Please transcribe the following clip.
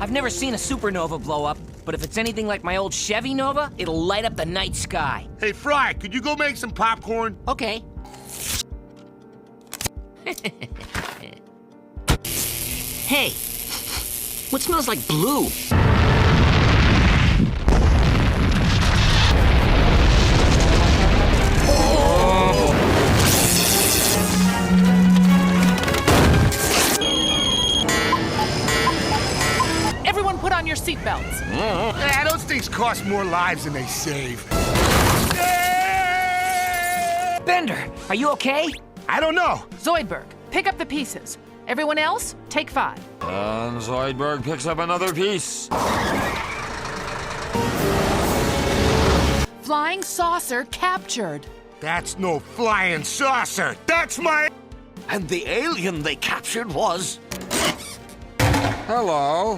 I've never seen a supernova blow up, but if it's anything like my old Chevy Nova, it'll light up the night sky. Hey, Fry, could you go make some popcorn? Okay. Hey, what smells like blue? Everyone put on your seatbelts. Those things cost more lives than they save. Bender, are you okay? I don't know. Zoidberg, pick up the pieces. Everyone else, take 5. And Zoidberg picks up another piece. Flying saucer captured. That's no flying saucer. That's my... And the alien they captured was... Hello.